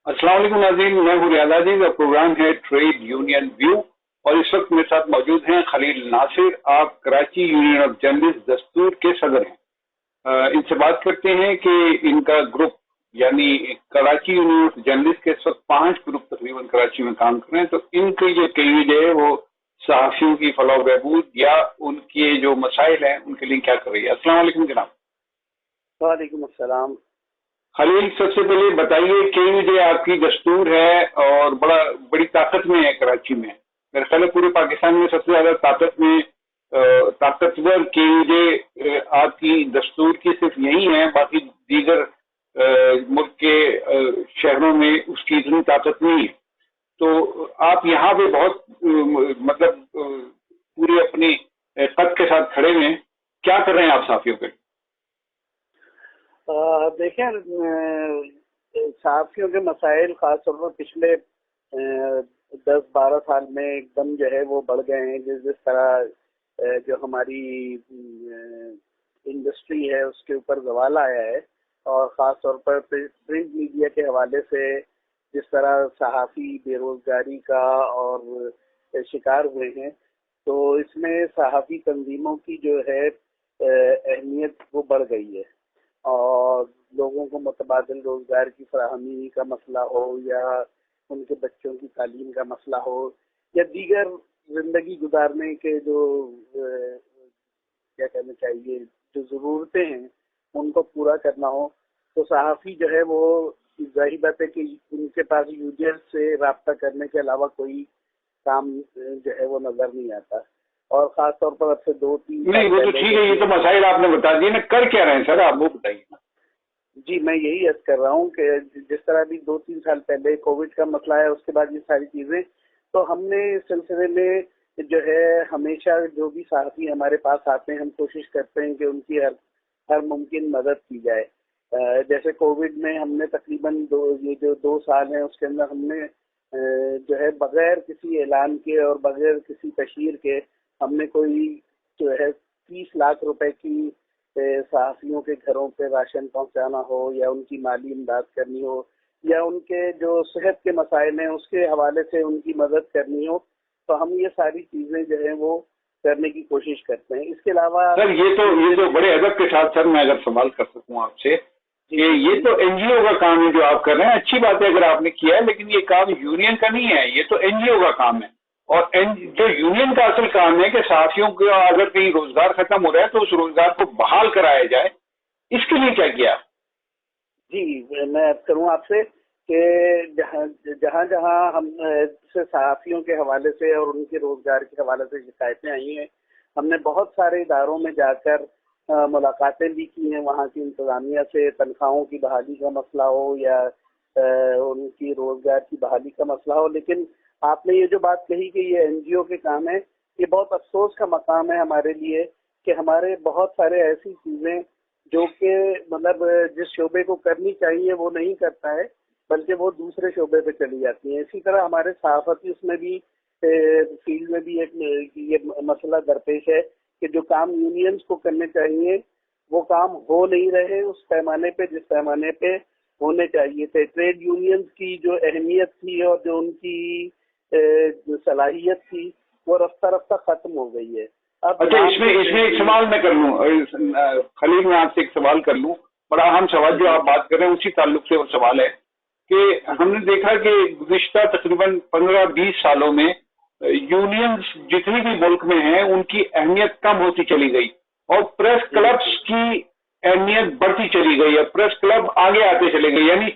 अस्सलाम वालेकुम नाज़रीन, मैं हूँ रियाज अजीज और प्रोग्राम है ट्रेड यूनियन व्यू। और इस वक्त मेरे साथ मौजूद हैं खलील नासिर। आप कराची यूनियन ऑफ जर्नलिस्ट दस्तूर के सदर हैं। इनसे बात करते हैं कि इनका ग्रुप यानी कराची यूनियन ऑफ जर्नलिस्ट के इस वक्त 5 ग्रुप तकरीबन कराची में काम कर रहे हैं। तो इनकी जो केवीज है वो सहाफ़ियों की फलाह बहबूद या उनके जो मसाइल हैं उनके लिए क्या कर रही है। अस्सलाम वालेकुम जनाब। वालेकुम अस्सलाम। खलील, सबसे पहले बताइए कि आपकी दस्तूर है और बड़ी ताकत में है कराची में। मेरे ख्याल है पूरे पाकिस्तान में सबसे ज्यादा ताकतवर के आपकी दस्तूर की सिर्फ यही है, बाकी दीगर मुल्क के शहरों में उसकी इतनी ताकत नहीं है। तो आप यहाँ पे बहुत मतलब पूरे अपनी कद के साथ खड़े हैं। क्या कर रहे हैं आप साथियों पे? देखें, सहाफ़ियों के मसाइल ख़ासतौर पर पिछले 10-12 साल में एकदम जो है वो बढ़ गए हैं। जिस तरह जो हमारी इंडस्ट्री है उसके ऊपर ज़वाल आया है, और ख़ास तौर पर प्रिंट मीडिया के हवाले से जिस तरह सहाफ़ी बेरोज़गारी का और शिकार हुए हैं, तो इसमें सहाफ़ी तंजीमों की जो है अहमियत वो बढ़ गई है। और लोगों को मुतबादिल रोज़गार की फराहमी का मसला हो, या उनके बच्चों की तालीम का मसला हो, या दीगर ज़िंदगी गुजारने के जो क्या कहना चाहिए जो ज़रूरतें हैं उनको पूरा करना हो, तो सहाफ़ी जो है वो ज़ाहिर बात है कि उनके पास यूजर से रब्ता करने के अलावा कोई काम जो है वो नज़र नहीं आता। और ख़ास तौर पर अब से 2-3 नहीं, वो तो ठीक है, ये तो मसाइल आपने बता दिए ना। कर क्या रहे हैं सर, आप वो बताइए ना। जी, मैं यही अर्ज कर रहा हूँ कि जिस तरह अभी 2-3 साल पहले कोविड का मसला है, उसके बाद ये सारी चीज़ें, तो हमने इस सिलसिले में जो है हमेशा जो भी सहाफ़ी हमारे पास आते हैं हम कोशिश करते हैं कि उनकी हर मुमकिन मदद की जाए। जैसे कोविड में हमने तकरीबन ये जो 2 साल हैं उसके अंदर हमने जो है बग़ैर किसी ऐलान के और बग़ैर किसी तशहीर के हमने कोई जो है 30 लाख रुपए की सहाफ़ियों के घरों पे राशन पहुंचाना हो, या उनकी माली इमदाद करनी हो, या उनके जो सेहत के मसाइल हैं उसके हवाले से उनकी मदद करनी हो, तो हम ये सारी चीज़ें जो हैं वो करने की कोशिश करते हैं। इसके अलावा सर ये तो बड़े अदब के साथ सर मैं अगर सवाल कर सकूं आपसे कि ये तो एनजीओ का काम है जो आप कर रहे हैं। अच्छी बात है अगर आपने किया है, लेकिन ये काम यूनियन का नहीं है, ये तो एनजीओ का काम है। और जो यूनियन का असल काम है कि सहाफ़ियों का अगर कहीं रोजगार खत्म हो रहा है तो उस रोजगार को बहाल कराया जाए। इसके लिए क्या किया? जी, मैं अर्ज करूँ आपसे कि जहाँ जहाँ हम से सहाफ़ियों के हवाले से और उनके रोज़गार के हवाले से शिकायतें आई हैं, हमने बहुत सारे इदारों में जाकर मुलाकातें भी की हैं। वहाँ की इंतज़ामिया से तनख्वाहों की बहाली का मसला हो, या उनकी रोज़गार की बहाली का मसला हो। लेकिन आपने ये जो बात कही कि ये एनजीओ के काम है, ये बहुत अफसोस का मकाम है हमारे लिए कि हमारे बहुत सारे ऐसी चीज़ें जो कि मतलब जिस शोबे को करनी चाहिए वो नहीं करता है, बल्कि वो दूसरे शोबे पे चली जाती हैं। इसी तरह हमारे सहाफ़ती उसमें भी फील्ड में भी एक ये मसला दरपेश है कि जो काम यूनियंस को करने चाहिए वो काम हो नहीं रहे उस पैमाने पे जिस पैमाने पे होने चाहिए थे। ट्रेड यूनियंस की जो अहमियत थी और जो उनकी जो सलाहियत थी वो रफ्ता रफ्ता ख़त्म हो गई है। अच्छा, इसमें एक सवाल मैं कर लूँ खलील, मैं आपसे एक सवाल कर लूँ। बड़ा अहम सवाल जो आप बात कर रहे हैं उसी ताल्लुक से वो सवाल है कि हमने देखा कि गुज़िश्ता तकरीबन 15-20 सालों में यूनियंस जितनी भी मुल्क में हैं उनकी अहमियत कम होती चली गई और प्रेस क्लब्स की अहमियत बढ़ती चली गई है। प्रेस क्लब आगे आते चले गए, यानी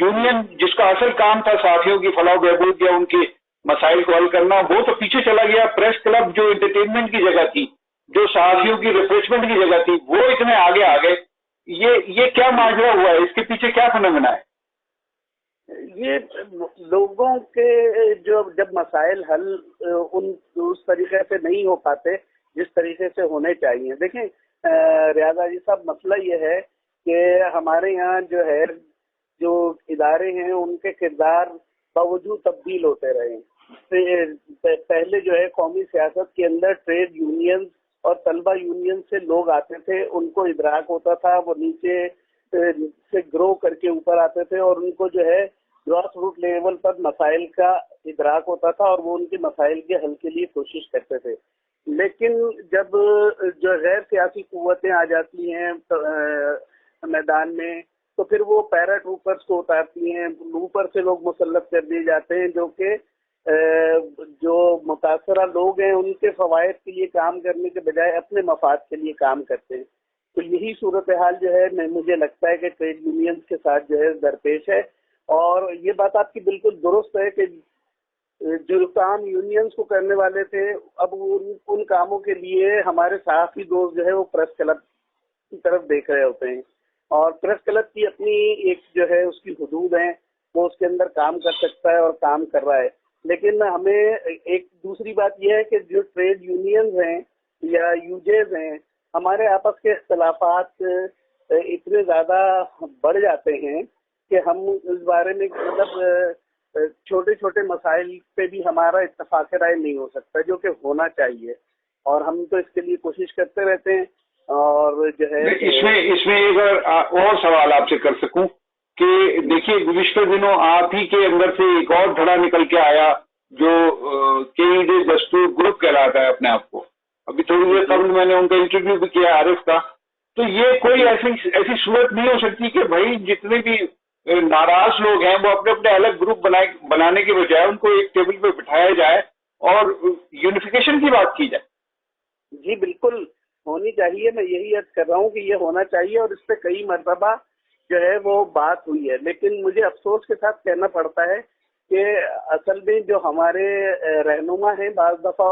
यूनियन जिसका असल काम था सहाफ़ियों की फलाह बहबूद या उनके मसाइल को हल करना, वो तो पीछे चला गया। प्रेस क्लब जो एंटरटेनमेंट की जगह थी, जो सहाफ़ियों की रिफ्रेशमेंट की जगह थी, वो इतने आगे आ गए। ये क्या माजरा हुआ है? इसके पीछे क्या फिनोमेना है? ये लोगों के जो जब मसाइल हल उस तरीके से नहीं हो पाते जिस तरीके से होने चाहिए। देखें रियाजा जी साहब, मसला ये है कि हमारे यहाँ जो है जो इदारे हैं उनके किरदार बावजूद तब्दील होते रहे। पहले जो है कौमी सियासत के अंदर ट्रेड यूनियन और तलबा यूनियन से लोग आते थे, उनको इदराक होता था, वो नीचे से ग्रो करके ऊपर आते थे और उनको जो है ग्रॉस रूट लेवल पर मसाइल का इदराक होता था और वो उनके मसाइल के हल के लिए कोशिश करते थे। लेकिन जब जो गैर सियासी कुव्वतें आ जाती हैं मैदान में, तो फिर वो पैरा ट्रूपर्स को उतारती हैं, ऊपर से लोग मुसल्लत कर दिए जाते हैं जो कि जो मुतासरा लोग हैं उनके फवायद के लिए काम करने के बजाय अपने मफाद के लिए काम करते हैं। तो यही सूरत हाल जो है मुझे लगता है कि ट्रेड यूनियन के साथ जो है दरपेश है। और ये बात आपकी बिल्कुल दुरुस्त है कि जो काम यूनियंस को करने वाले थे, अब उन कामों के लिए हमारे सहाफ़ी दोस्त जो है वो प्रेस क्लब की तरफ देख रहे होते हैं, और प्रेस क्लब की अपनी एक जो है उसकी हुदूद है, वो उसके अंदर काम कर सकता है और काम कर रहा है। लेकिन हमें एक दूसरी बात यह है कि जो ट्रेड यूनियंस हैं या यूजेज हैं, हमारे आपस के इख्तलाफात इतने ज़्यादा बढ़ जाते हैं कि हम इस बारे में मतलब छोटे छोटे मसाइल पे भी हमारा इत्तेफाक राय नहीं हो सकता, जो कि होना चाहिए, और हम तो इसके लिए कोशिश करते रहते हैं। और जो है इसमें एक और सवाल आपसे कर सकूं कि देखिए, गुज़िश्ता दिनों आप ही के अंदर से एक और धड़ा निकल के आया जो KUJ दस्तूर ग्रुप कहलाता है अपने आप को। अभी थोड़ी देर कबल मैंने उनका इंटरव्यू भी किया आरिफ का। तो ये कोई ऐसी सूरत नहीं हो सकती कि भाई जितने भी नाराज लोग हैं वो अपने अपने अलग ग्रुप बनाने के बजाय उनको एक टेबल पे बिठाया जाए और यूनिफिकेशन की बात की जाए? जी बिल्कुल होनी चाहिए, मैं यही अर्ज कर रहा हूँ कि ये होना चाहिए, और इस पे कई मरतबा जो है वो बात हुई है। लेकिन मुझे अफसोस के साथ कहना पड़ता है कि असल में जो हमारे रहनुमा हैं, बाज़ दफ़ा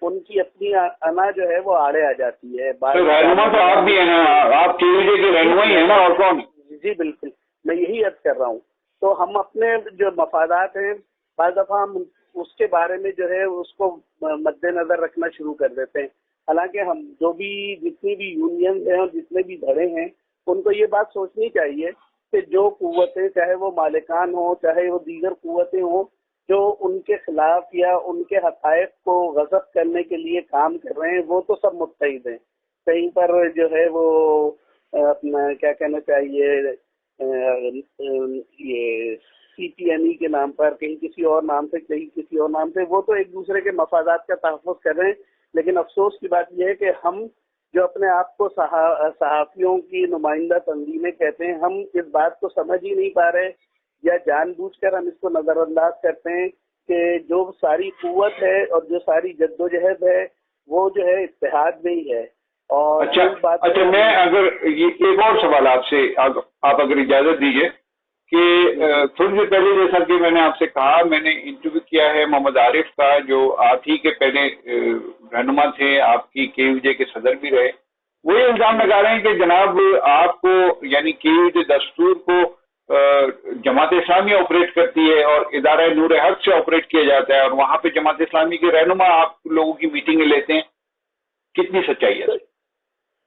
उनकी अपनी अना जो है वो आड़े आ जाती है। तो रहनुमा तो आप भी हैं ना, आप KUJ के रहनुमा ही है ना, और कौन? जी बिल्कुल, मैं यही अर्ज कर रहा हूँ। तो हम अपने जो मफादात हैं, बाज़ दफ़ा हम उसके बारे में जो है उसको मद्देनज़र रखना शुरू कर देते हैं। हालांकि हम जितनी भी यूनियन हैं और जितने भी धड़े हैं, उनको ये बात सोचनी चाहिए कि जो कुव्वतें, चाहे वो मालिकान हो चाहे वो दीगर कुव्वतें हों, जो उनके खिलाफ या उनके हक़ाइक़ को गज़ब करने के लिए काम कर रहे हैं, वो तो सब मुत्तहिद हैं। कहीं पर जो है वो अपना क्या कहना चाहिए, ये CPNE के नाम पर, कहीं किसी और नाम से, कहीं किसी और नाम से, वो तो एक दूसरे के मफादात का तहफ़्फ़ुज़ कर रहे हैं। लेकिन अफसोस की बात यह है कि हम जो अपने आप को सहाफ़ियों की नुमाइंदा तंजीमें कहते हैं, हम इस बात को समझ ही नहीं पा रहे, या जानबूझकर हम इसको नज़रअंदाज करते हैं कि जो सारी कुव्वत है और जो सारी जद्दोजहद है वो जो है इत्तेहाद में ही है। और अच्छा, मैं अगर ये एक और सवाल आपसे, आप अगर इजाज़त दीजिए कि थोड़ी देर पहले जैसा कि मैंने आपसे कहा, मैंने इंटरव्यू किया है मोहम्मद आरिफ का, जो आप ही के पहले रहनुमा थे, आपकी KUJ के सदर भी रहे। वो ये इल्ज़ाम लगा रहे हैं कि जनाब आपको, यानी KUJ दस्तूर को जमात इस्लामी ऑपरेट करती है और इदारा नूर हक से ऑपरेट किया जाता है, और वहाँ पे जमात इस्लामी के रहनुमा आप लोगों की मीटिंगें लेते हैं। कितनी सच्चाई है?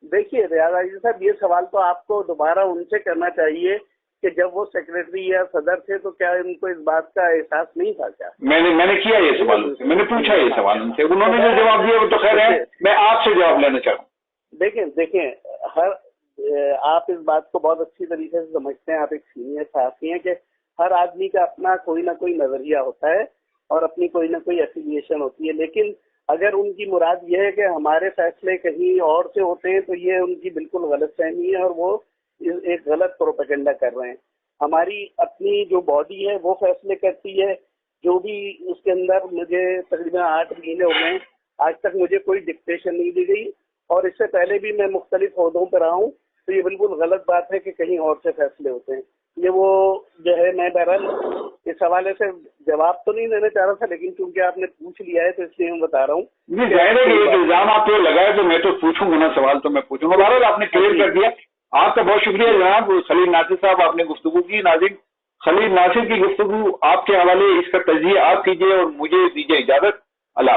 देखिए रियाज आज़ी साहब, ये सवाल तो आपको दोबारा उनसे करना चाहिए कि जब वो सेक्रेटरी या सदर थे तो क्या उनको इस बात का एहसास नहीं था क्या? मैंने किया ये सवाल उनसे, मैंने पूछा ये सवाल उनसे, उन्होंने जो जवाब दिया वो तो खैर है, मैं आपसे जवाब लेना चाह रहा हूँ। देखें, आप इस बात को बहुत अच्छी तरीके से समझते हैं, आप एक सीनियर सहाफ़ी हैं, कि हर आदमी का अपना कोई ना कोई नज़रिया होता है और अपनी कोई ना कोई एफिलिएशन होती है। लेकिन अगर उनकी मुराद यह है कि हमारे फैसले कहीं और से होते हैं, तो ये उनकी बिल्कुल गलतफहमी है और वो एक गलत प्रोपेगेंडा कर रहे हैं। हमारी अपनी जो बॉडी है वो फैसले करती है, जो भी उसके अंदर, मुझे तकरीबन 8 महीने हो गए, आज तक मुझे कोई डिक्टेशन नहीं दी गई, और इससे पहले भी मैं मुख्तलिफ ओहदों पर रहा हूँ। तो ये बिल्कुल गलत बात है कि कहीं और से फैसले होते हैं। ये वो जो है, मैं बहरहाल इस हवाले से जवाब तो नहीं देना चाह रहा था, लेकिन क्योंकि आपने पूछ लिया है तो इसलिए मैं बता रहा हूँ। नहीं, जाहिर है कि इल्जाम आप पे लगाए तो मैं तो पूछूंगा ना, सवाल तो मैं पूछूंगा। बहरहाल आपने क्लियर कर दिया, आपका बहुत शुक्रिया जनाब खलील नासिर साहब, आपने गुफ्तगू की। नाज़रीन, खलील नासिर की गुफ्तगू आपके हवाले, इसका तज्ज़िया आप कीजिए और मुझे दीजिए इजाज़त। अल्लाह।